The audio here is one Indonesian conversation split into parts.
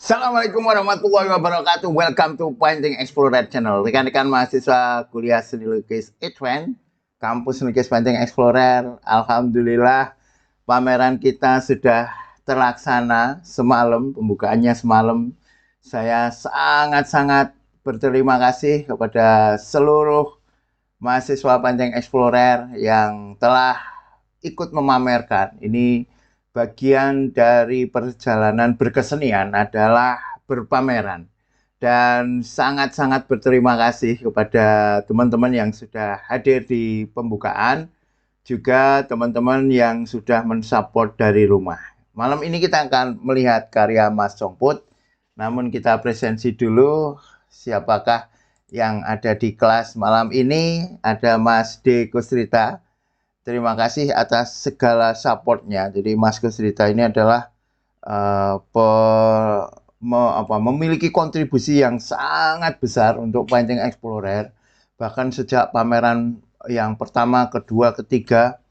Assalamualaikum warahmatullahi wabarakatuh. Welcome to Painting Explorer Channel. Rekan-rekan mahasiswa kuliah seni lukis Advent, kampus lukis Painting Explorer. Alhamdulillah pameran kita sudah terlaksana semalam, pembukaannya semalam. Saya sangat-sangat berterima kasih kepada seluruh mahasiswa Painting Explorer yang telah ikut memamerkan. Ini bagian dari perjalanan berkesenian adalah berpameran. Dan sangat-sangat berterima kasih kepada teman-teman yang sudah hadir di pembukaan, juga teman-teman yang sudah mensupport dari rumah. Malam ini kita akan melihat karya Mas Congput, namun kita presensi dulu siapakah yang ada di kelas malam ini. Ada Mas D. Kusrita. Terima kasih atas segala supportnya. Jadi Mas Kusrita ini adalah memiliki kontribusi yang sangat besar untuk Painting Explorer. Bahkan sejak pameran yang pertama, kedua, ketiga,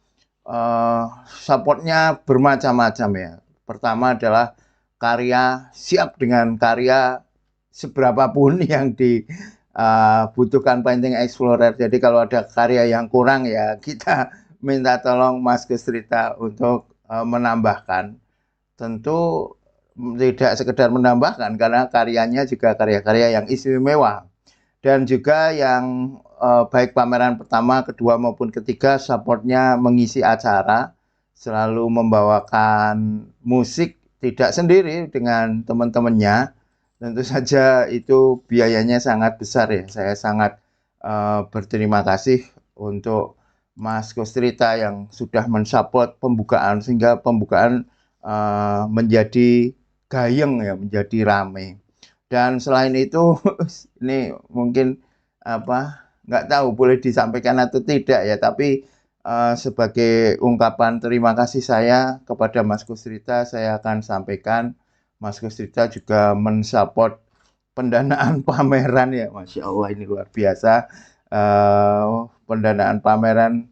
supportnya bermacam-macam ya. Pertama adalah karya, siap dengan karya seberapapun yang dibutuhkan Painting Explorer. Jadi kalau ada karya yang kurang ya kita minta tolong Mas Kusrita untuk menambahkan. Tentu tidak sekedar menambahkan, karena karyanya juga karya-karya yang istimewa. Dan juga yang baik pameran pertama, kedua maupun ketiga, supportnya mengisi acara, selalu membawakan musik, tidak sendiri dengan teman-temannya. Tentu saja itu biayanya sangat besar ya. Saya sangat berterima kasih untuk Mas Kusrita yang sudah mensupport pembukaan, sehingga pembukaan menjadi gayeng ya, menjadi rame. Dan selain itu ini mungkin nggak tahu boleh disampaikan atau tidak ya, tapi sebagai ungkapan terima kasih saya kepada Mas Kusrita, saya akan sampaikan Mas Kusrita juga mensupport pendanaan pameran ya. Masya Allah, ini luar biasa. Pendanaan pameran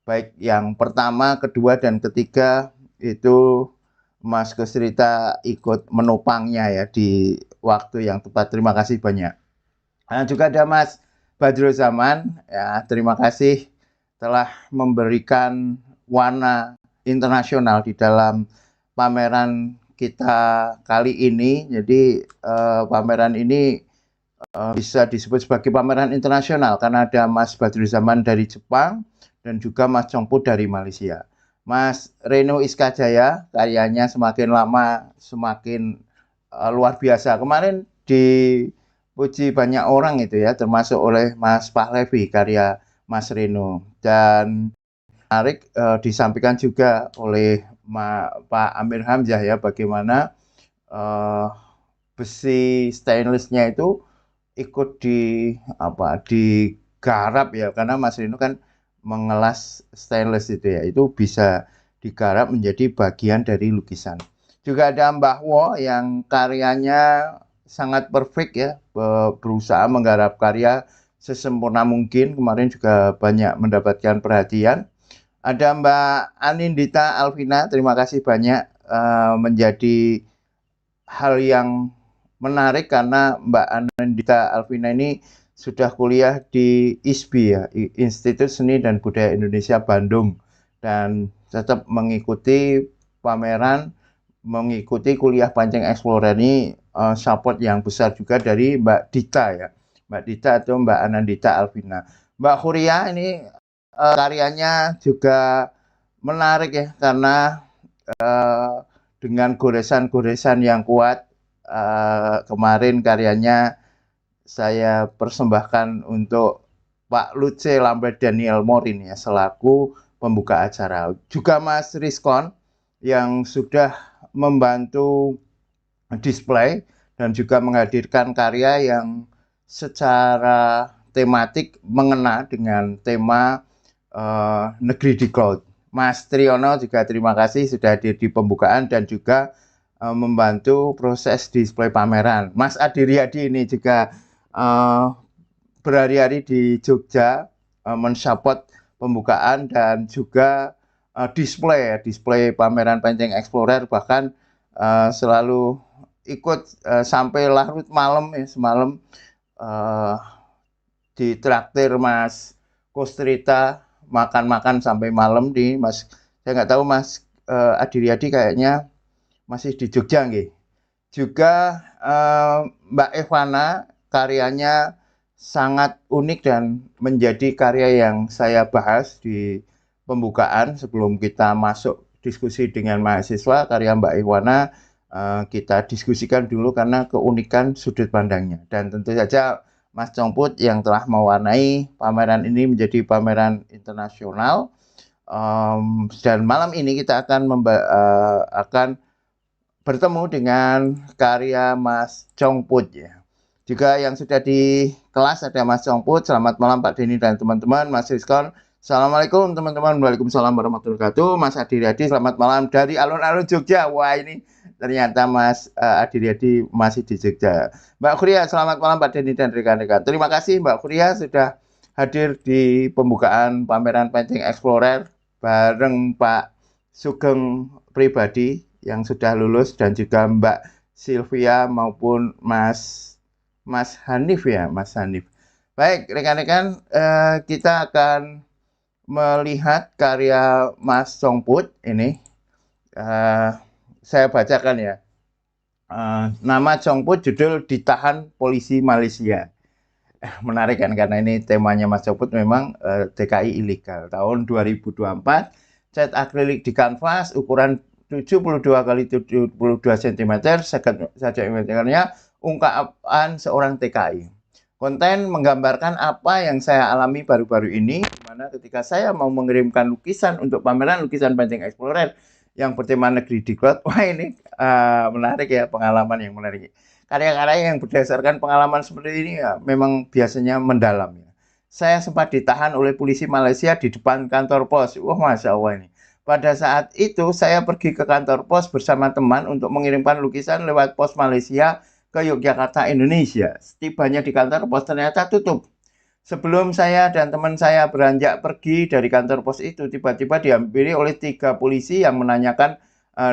baik yang pertama, kedua, dan ketiga itu Mas Kusrita ikut menopangnya ya di waktu yang tepat. Terima kasih banyak. Nah, juga ada Mas Badrul Zaman ya, terima kasih telah memberikan warna internasional di dalam pameran kita kali ini. Jadi pameran ini bisa disebut sebagai pameran internasional karena ada Mas Badrul Zaman dari Jepang dan juga Mas Congput dari Malaysia. Mas Reno Iskajaya, karyanya semakin lama semakin luar biasa. Kemarin dipuji banyak orang itu ya, termasuk oleh Mas Pahlevi karya Mas Reno. Dan menarik disampaikan juga oleh Pak Amir Hamzah ya, bagaimana besi stainlessnya itu ikut digarap ya, karena Mas Rino kan mengelas stainless itu ya, itu bisa digarap menjadi bagian dari lukisan. Juga ada Mbah Wo yang karyanya sangat perfect ya, berusaha menggarap karya sesempurna mungkin. Kemarin juga banyak mendapatkan perhatian. Ada Mbak Anindita Alvina, terima kasih banyak, menjadi hal yang menarik karena Mbak Anindita Alvina ini sudah kuliah di ISBI ya, Institut Seni dan Budaya Indonesia Bandung, dan tetap mengikuti pameran, mengikuti kuliah Painting Explorer ini. Support yang besar juga dari Mbak Dita ya, Mbak Dita atau Mbak Anindita Alvina. Mbak Huria ini karyanya juga menarik ya, karena dengan goresan-goresan yang kuat. Kemarin karyanya saya persembahkan untuk Pak Luce Lambert Daniel Morin ya, selaku pembuka acara. Juga Mas Rizkon yang sudah membantu display dan juga menghadirkan karya yang secara tematik mengena dengan tema Negeri di Cloud. Mas Triyono juga terima kasih sudah hadir di pembukaan dan juga membantu proses display pameran. Mas Adi Riyadi ini juga berhari-hari di Jogja mensupport pembukaan dan juga display pameran Painting Explorer, bahkan selalu ikut sampai larut malam ya, semalam ditraktir Mas Kustrita makan-makan sampai malam di Mas. Saya nggak tahu Mas Adiriadi kayaknya masih di Jogja nggih. Juga Mbak Evana karyanya sangat unik dan menjadi karya yang saya bahas di pembukaan sebelum kita masuk diskusi dengan mahasiswa. Karya Mbak Evana kita diskusikan dulu karena keunikan sudut pandangnya, dan tentu saja Mas Congput yang telah mewarnai pameran ini menjadi pameran internasional. Dan malam ini kita akan bertemu dengan karya Mas Congput ya. Juga yang sudah di kelas ada Mas Congput. Selamat malam Pak Denny dan teman-teman. Mas Rizkon, Assalamualaikum teman-teman. Waalaikumsalam warahmatullahi wabarakatuh. Mas Adiriadi, selamat malam dari alun-alun Jogja. Wah, ini ternyata Mas Adiriadi masih di Jogja. Mbak Kuria, selamat malam Pak Denny dan rekan-rekan. Terima kasih Mbak Kuria sudah hadir di pembukaan pameran Painting Explorer bareng Pak Sugeng Pribadi yang sudah lulus, dan juga Mbak Sylvia maupun Mas Hanif ya, Mas Hanif. Baik, rekan-rekan, kita akan melihat karya Mas Congput ini. Saya bacakan ya. Nama Congput, judul Ditahan Polisi Malaysia. Menarik kan, karena ini temanya Mas Congput memang TKI ilegal. Tahun 2024, cat akrilik di kanvas ukuran 72 kali 72 cm, saja meternya ungkapan seorang TKI. Konten menggambarkan apa yang saya alami baru-baru ini, dimana ketika saya mau mengirimkan lukisan untuk pameran lukisan Painting Explorer yang bertema negeri Diklat. Wah, ini menarik ya, pengalaman yang menarik. Karya-karya yang berdasarkan pengalaman seperti ini ya memang biasanya mendalam ya. Saya sempat ditahan oleh polisi Malaysia di depan kantor pos. Wah, Masya Allah ini. Pada saat itu saya pergi ke kantor pos bersama teman untuk mengirimkan lukisan lewat pos Malaysia ke Yogyakarta, Indonesia. Setibanya di kantor pos ternyata tutup. Sebelum saya dan teman saya beranjak pergi dari kantor pos itu, tiba-tiba dihampiri oleh 3 polisi yang menanyakan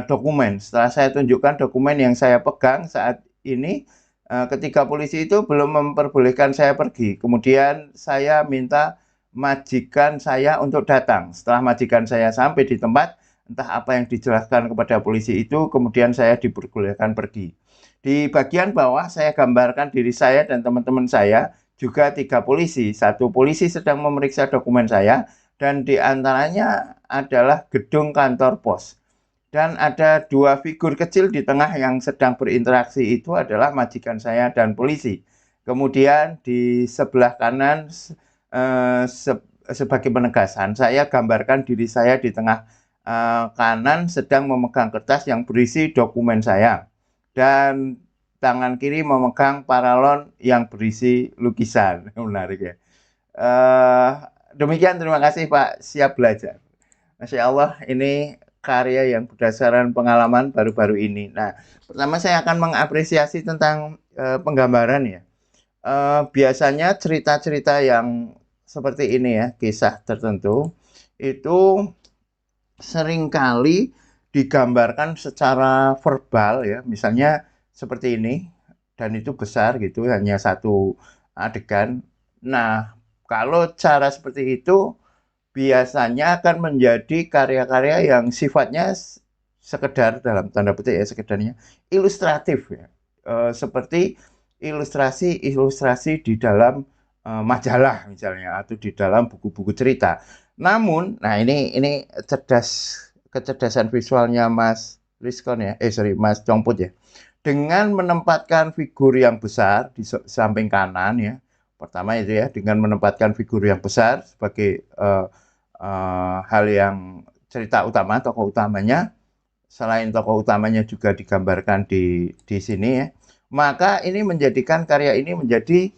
dokumen. Setelah saya tunjukkan dokumen yang saya pegang saat ini, ketiga polisi itu belum memperbolehkan saya pergi. Kemudian saya minta majikan saya untuk datang. Setelah majikan saya sampai di tempat, entah apa yang dijelaskan kepada polisi itu, kemudian saya diperbolehkan pergi. Di bagian bawah saya gambarkan diri saya dan teman-teman saya, juga 3 polisi. 1 polisi sedang memeriksa dokumen saya, dan di antaranya adalah gedung kantor pos. Dan ada 2 figur kecil di tengah yang sedang berinteraksi, itu adalah majikan saya dan polisi. Kemudian di sebelah kanan, sebagai penegasan, saya gambarkan diri saya di tengah kanan sedang memegang kertas yang berisi dokumen saya, dan tangan kiri memegang paralon yang berisi lukisan. Menarik ya. Demikian, terima kasih Pak, siap belajar. Masya Allah, ini karya yang berdasarkan pengalaman baru-baru ini. Nah, pertama saya akan mengapresiasi tentang penggambaran ya. Biasanya cerita-cerita yang seperti ini ya, kisah tertentu, itu seringkali digambarkan secara verbal ya, misalnya seperti ini, dan itu besar gitu, hanya 1 adegan. Nah, kalau cara seperti itu biasanya akan menjadi karya-karya yang sifatnya sekedar, dalam tanda petik ya, sekedarnya ilustratif ya, seperti ilustrasi-ilustrasi di dalam majalah misalnya, atau di dalam buku-buku cerita. Namun, nah ini kecerdasan visualnya Mas Rizkon ya, Mas Congput ya. Dengan menempatkan figur yang besar di samping kanan ya. Pertama itu ya, dengan menempatkan figur yang besar sebagai hal yang cerita utama, tokoh utamanya. Selain tokoh utamanya juga digambarkan di sini ya. Maka ini menjadikan karya ini menjadi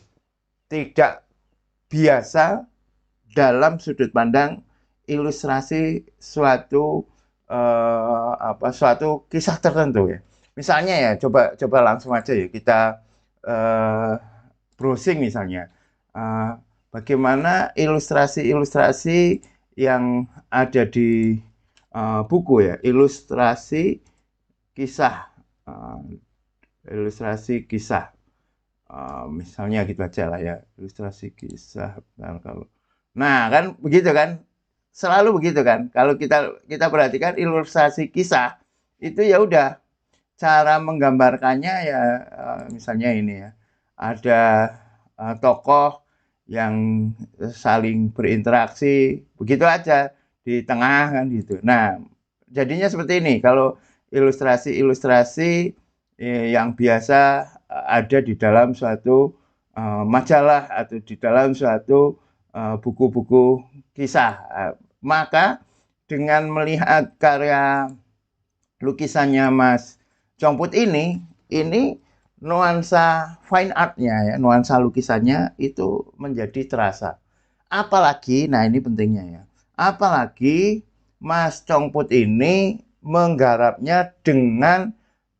tidak biasa dalam sudut pandang ilustrasi suatu kisah tertentu ya. Misalnya ya, coba langsung aja ya kita browsing misalnya. Bagaimana ilustrasi-ilustrasi yang ada di buku ya, ilustrasi kisah ilustrasi kisah. Misalnya gitu aja lah ya, ilustrasi kisah. Nah kan begitu kan, selalu begitu kan. Kalau kita kita perhatikan ilustrasi kisah itu ya udah cara menggambarkannya ya, misalnya ini ya, ada tokoh yang saling berinteraksi, begitu aja di tengah kan gitu. Nah, jadinya seperti ini. Kalau ilustrasi-ilustrasi yang biasa ada di dalam suatu majalah atau di dalam suatu buku-buku kisah. Maka dengan melihat karya lukisannya Mas Congput ini nuansa fine art-nya ya, nuansa lukisannya itu menjadi terasa. Apalagi, nah ini pentingnya ya, apalagi Mas Congput ini menggarapnya dengan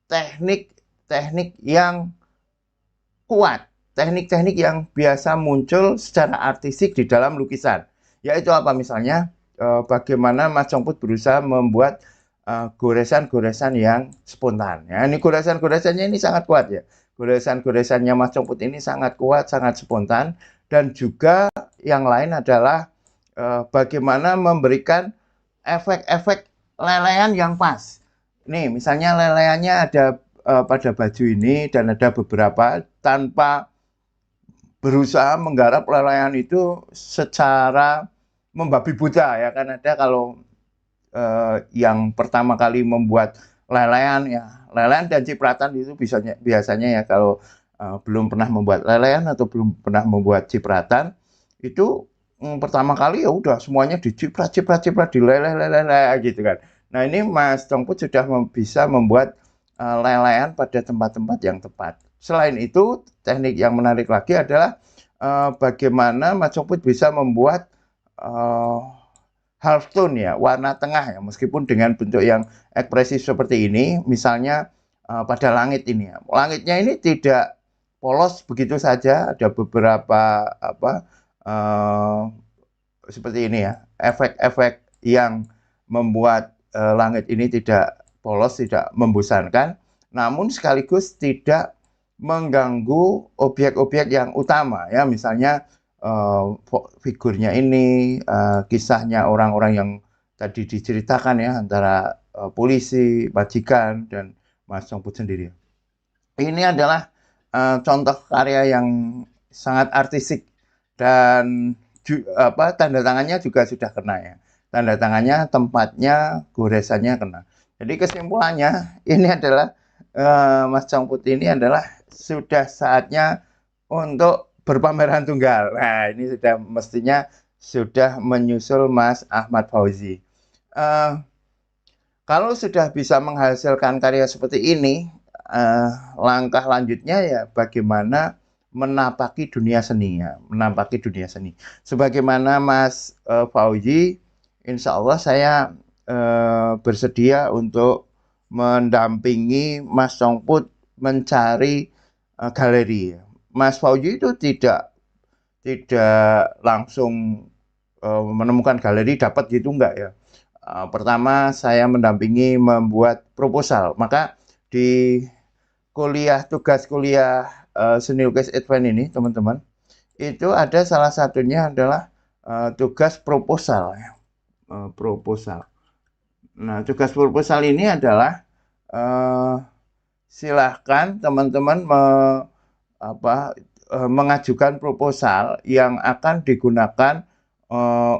teknik-teknik yang kuat, teknik-teknik yang biasa muncul secara artistik di dalam lukisan. Yaitu apa misalnya, bagaimana Mas Congput berusaha membuat goresan-goresan yang spontan. Ya, ini goresan-goresannya ini sangat kuat ya. Goresan-goresannya Mas Congput ini sangat kuat, sangat spontan. Dan juga yang lain adalah bagaimana memberikan efek-efek lelehan yang pas. Nih, misalnya lelehannya ada pada baju ini dan ada beberapa tanpa berusaha menggarap lelehan itu secara membabi buta ya kan ada kalau yang pertama kali membuat lelehan ya lelehan dan cipratan itu biasanya ya kalau belum pernah membuat lelehan atau belum pernah membuat cipratan itu pertama kali ya udah semuanya diciprat dileleh gitu kan. Nah ini Mas Congput sudah bisa membuat lelehan pada tempat-tempat yang tepat. Selain itu teknik yang menarik lagi adalah bagaimana Mas Congput bisa membuat half tone ya, warna tengah ya, meskipun dengan bentuk yang ekspresif seperti ini, misalnya pada langit ini ya. Langitnya ini tidak polos begitu saja, ada beberapa apa seperti ini ya, efek-efek yang membuat langit ini tidak polos, tidak membosankan, namun sekaligus tidak mengganggu objek-objek yang utama ya, misalnya figurnya ini, kisahnya orang-orang yang tadi diceritakan ya antara polisi, majikan, dan Mas Congput sendiri. Ini adalah contoh karya yang sangat artistik dan tanda tangannya juga sudah kena ya. Tanda tangannya, tempatnya, goresannya kena. Jadi kesimpulannya ini adalah Mas Congput ini adalah sudah saatnya untuk berpameran tunggal. Nah, ini sudah mestinya sudah menyusul Mas Ahmad Fauzi. Kalau sudah bisa menghasilkan karya seperti ini, langkah lanjutnya ya bagaimana menapaki dunia seni ya, menapaki dunia seni. Sebagaimana Mas Fauzi, insya Allah saya bersedia untuk mendampingi Mas Congput mencari galeri. Mas Fauzi itu tidak langsung menemukan galeri dapat gitu enggak ya. Pertama saya mendampingi membuat proposal. Maka di tugas kuliah seni lukis Advance ini teman-teman, itu ada salah satunya adalah tugas proposal ya. Proposal. Nah, tugas proposal ini adalah silahkan teman-teman mengajukan proposal yang akan digunakan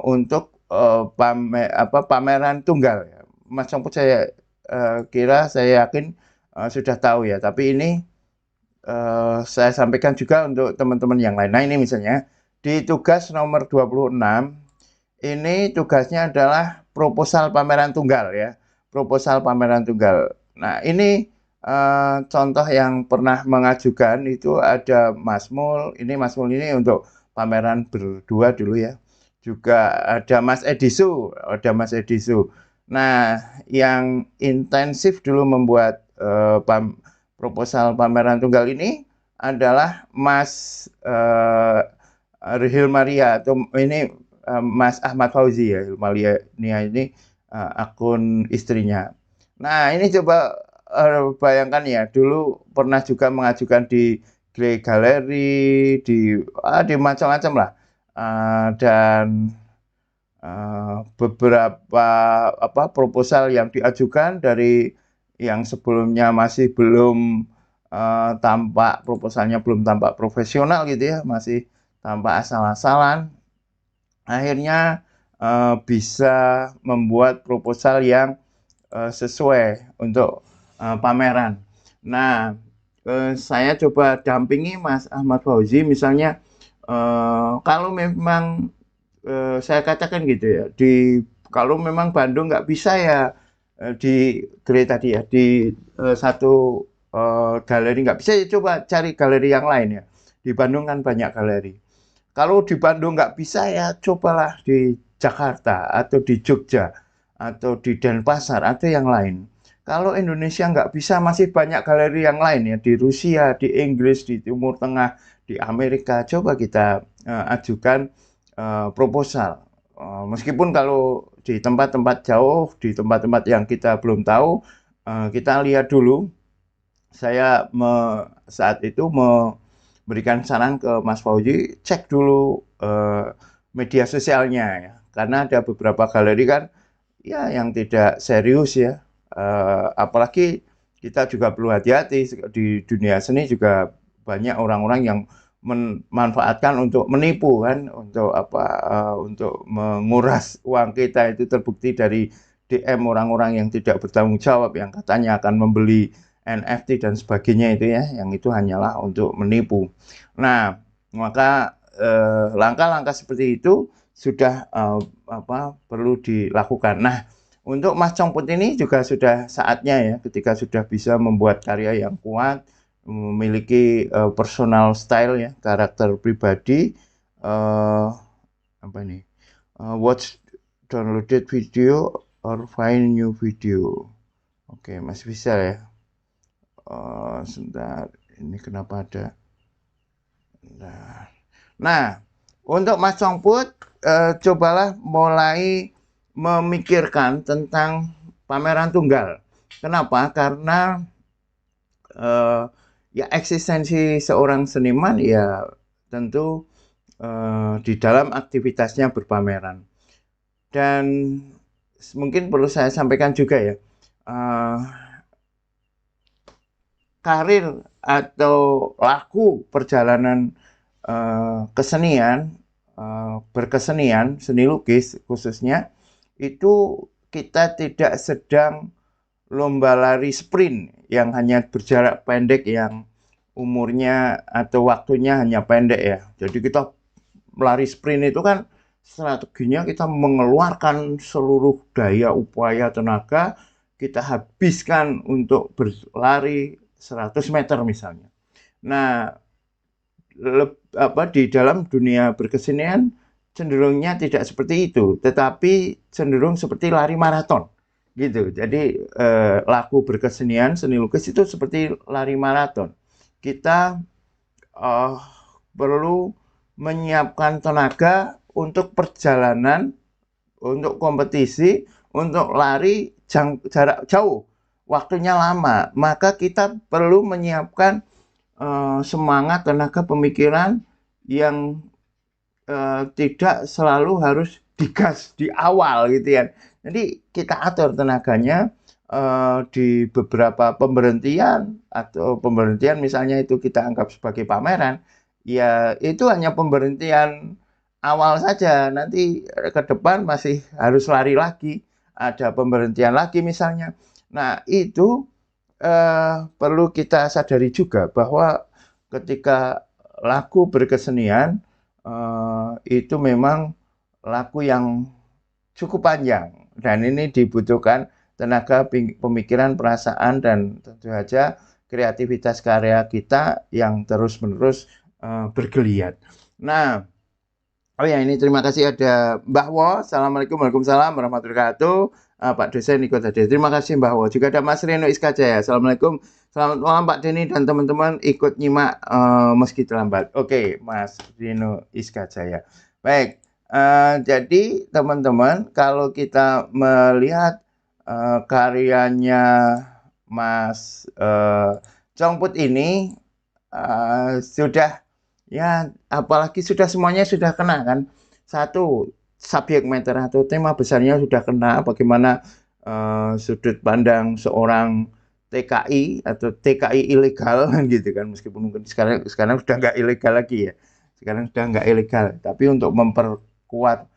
untuk pameran tunggal. Mas Congput saya kira, saya yakin sudah tahu ya. Tapi ini saya sampaikan juga untuk teman-teman yang lain. Nah ini misalnya di tugas nomor 26 ini tugasnya adalah proposal pameran tunggal ya. Proposal pameran tunggal. Nah ini contoh yang pernah mengajukan itu ada Mas Mul. Ini Mas Mul ini untuk pameran berdua dulu ya. Juga ada Mas Edisu, Nah, yang intensif dulu membuat proposal pameran tunggal ini adalah Mas Hilmaria atau ini Mas Ahmad Fauzi ya, Hilmaria ini akun istrinya. Nah, ini coba bayangkan ya, dulu pernah juga mengajukan di Grey Gallery, di macam-macam lah. Dan beberapa proposal yang diajukan dari yang sebelumnya masih belum tampak, proposalnya belum tampak profesional gitu ya, masih tampak asal-asalan. Akhirnya bisa membuat proposal yang sesuai untuk pameran. Nah, saya coba dampingi Mas Ahmad Fauzi, misalnya kalau memang saya katakan gitu ya, kalau memang Bandung nggak bisa ya, di Grey tadi ya, di satu galeri nggak bisa ya, coba cari galeri yang lain ya. Di Bandung kan banyak galeri. Kalau di Bandung nggak bisa ya, cobalah di Jakarta atau di Jogja atau di Denpasar atau yang lain. Kalau Indonesia nggak bisa, masih banyak galeri yang lain ya, di Rusia, di Inggris, di Timur Tengah, di Amerika. Coba kita ajukan proposal. Meskipun kalau di tempat-tempat jauh, di tempat-tempat yang kita belum tahu, kita lihat dulu. Saya saat itu memberikan saran ke Mas Fauzi, cek dulu media sosialnya ya, karena ada beberapa galeri kan ya yang tidak serius ya. Apalagi kita juga perlu hati-hati, di dunia seni juga banyak orang-orang yang memanfaatkan untuk menipu kan, untuk untuk menguras uang kita. Itu terbukti dari DM orang-orang yang tidak bertanggung jawab, yang katanya akan membeli NFT dan sebagainya itu ya, yang itu hanyalah untuk menipu. Nah, maka langkah-langkah seperti itu sudah perlu dilakukan. Nah, untuk Mas Congput ini juga sudah saatnya ya, ketika sudah bisa membuat karya yang kuat, memiliki personal style ya, karakter pribadi. Apa ini? Watch downloaded video or find new video. Oke, masih bisa ya. Sebentar, ini kenapa ada? Nah, untuk Mas Congput, cobalah mulai memikirkan tentang pameran tunggal. Kenapa? Karena ya eksistensi seorang seniman ya tentu di dalam aktivitasnya berpameran. Dan mungkin perlu saya sampaikan juga ya, karir atau laku perjalanan kesenian, berkesenian, seni lukis khususnya, itu kita tidak sedang lomba lari sprint yang hanya berjarak pendek, yang umurnya atau waktunya hanya pendek ya. Jadi kita lari sprint itu kan strateginya kita mengeluarkan seluruh daya, upaya, tenaga, kita habiskan untuk berlari 100 meter misalnya. Nah, di dalam dunia berkesenian cenderungnya tidak seperti itu, tetapi cenderung seperti lari maraton gitu. Jadi laku berkesenian, seni lukis itu seperti lari maraton. Kita perlu menyiapkan tenaga untuk perjalanan, untuk kompetisi, untuk lari jarak jauh, waktunya lama. Maka kita perlu menyiapkan semangat, tenaga, pemikiran yang tidak selalu harus digas di awal gitu ya. Jadi kita atur tenaganya di beberapa pemberhentian, atau pemberhentian misalnya itu kita anggap sebagai pameran, ya itu hanya pemberhentian awal saja. Nanti ke depan masih harus lari lagi, ada pemberhentian lagi misalnya. Nah, itu perlu kita sadari juga bahwa ketika laku berkesenian itu memang laku yang cukup panjang, dan ini dibutuhkan tenaga, pemikiran, perasaan, dan tentu saja kreativitas karya kita yang terus-menerus bergeliat. Nah, oh ya, ini terima kasih ada Mbah Wo. Assalamualaikum warahmatullahi wabarakatuh. Pak dosen ikut hadir. Terima kasih Mbah Wo. Juga ada Mas Reno Iskajaya. Assalamualaikum. Selamat malam Pak Denny dan teman-teman ikut nyimak meski terlambat. Oke, Mas Reno Iskajaya. Baik, jadi teman-teman, kalau kita melihat karyanya Mas Chongput ini sudah ya, apalagi sudah semuanya sudah kena kan. Satu, subjek matter atau tema besarnya sudah kena, bagaimana sudut pandang seorang TKI atau TKI ilegal gitu kan, meskipun mungkin sekarang sudah nggak ilegal lagi ya, sekarang sudah nggak ilegal, tapi untuk memperkuat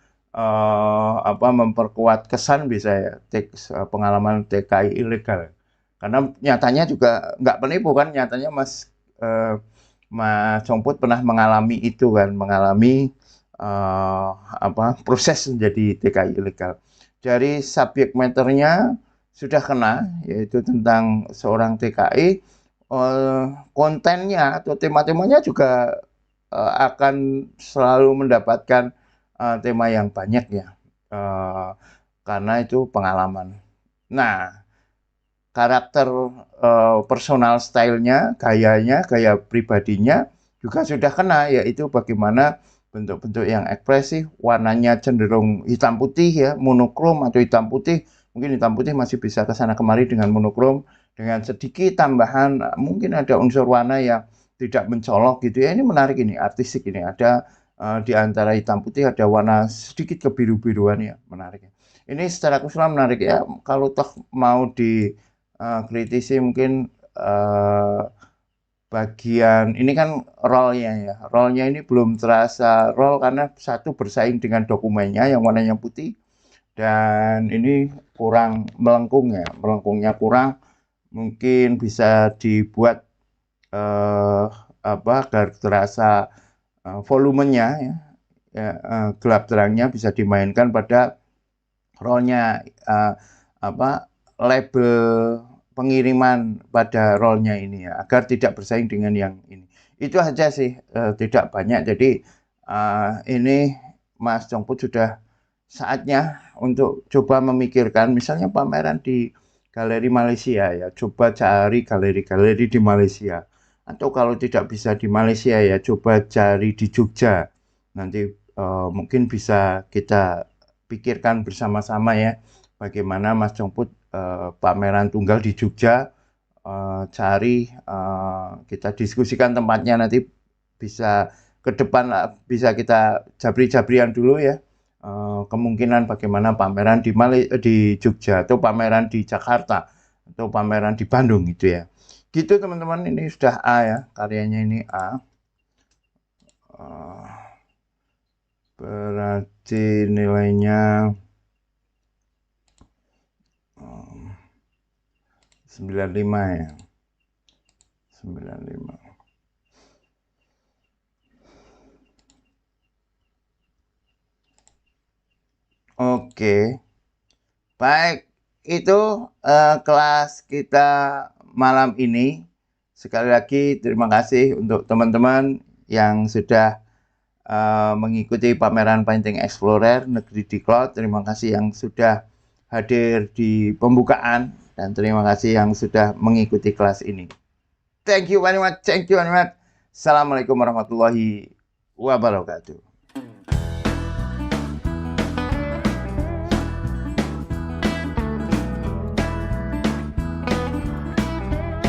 memperkuat kesan bisa ya, pengalaman TKI ilegal, karena nyatanya juga nggak penipu kan, nyatanya Mas Chongput pernah mengalami itu kan, mengalami proses menjadi TKI ilegal. Dari subjek matternya sudah kena, yaitu tentang seorang TKI, kontennya atau tema-temanya juga akan selalu mendapatkan tema yang banyak ya, karena itu pengalaman. Nah, karakter personal stylenya, gayanya, gaya pribadinya juga sudah kena, yaitu bagaimana bentuk-bentuk yang ekspresif, warnanya cenderung hitam putih ya, monokrom atau hitam putih. Mungkin hitam putih masih bisa kesana kemari dengan monokrom, dengan sedikit tambahan, mungkin ada unsur warna yang tidak mencolok gitu ya. Ini menarik, ini artistik, ini ada di antara hitam putih ada warna sedikit kebiru-biruan ya, menarik. Ini secara keseluruhan menarik ya. Kalau toh mau dikritisi mungkin bagian ini kan role-nya ya. Role-nya ini belum terasa role karena satu bersaing dengan dokumennya yang warnanya putih, dan ini kurang melengkung ya. Melengkungnya kurang, mungkin bisa dibuat agar terasa volumenya ya, gelap terangnya bisa dimainkan pada role-nya, label pengiriman pada role-nya ini ya, agar tidak bersaing dengan yang ini. Itu aja sih, tidak banyak. Jadi ini Mas Chongput sudah saatnya untuk coba memikirkan, misalnya pameran di galeri Malaysia ya, coba cari galeri-galeri di Malaysia. Atau kalau tidak bisa di Malaysia ya, coba cari di Jogja. Nanti mungkin bisa kita pikirkan bersama-sama ya, bagaimana Mas Chongput pameran tunggal di Jogja, cari, kita diskusikan tempatnya, nanti bisa ke depan bisa kita jabri-jabrian dulu ya, kemungkinan bagaimana pameran di Jogja, atau pameran di Jakarta, atau pameran di Bandung gitu ya. Gitu teman-teman, ini sudah A ya, karyanya ini A. Berarti nilainya 95 ya. 95. Oke. Baik, itu kelas kita malam ini. Sekali lagi terima kasih untuk teman-teman yang sudah mengikuti pameran Painting Explorer Negeri Diklat. Terima kasih yang sudah hadir di pembukaan, dan terima kasih yang sudah mengikuti kelas ini. Thank you very much. Thank you very much. Assalamualaikum warahmatullahi wabarakatuh.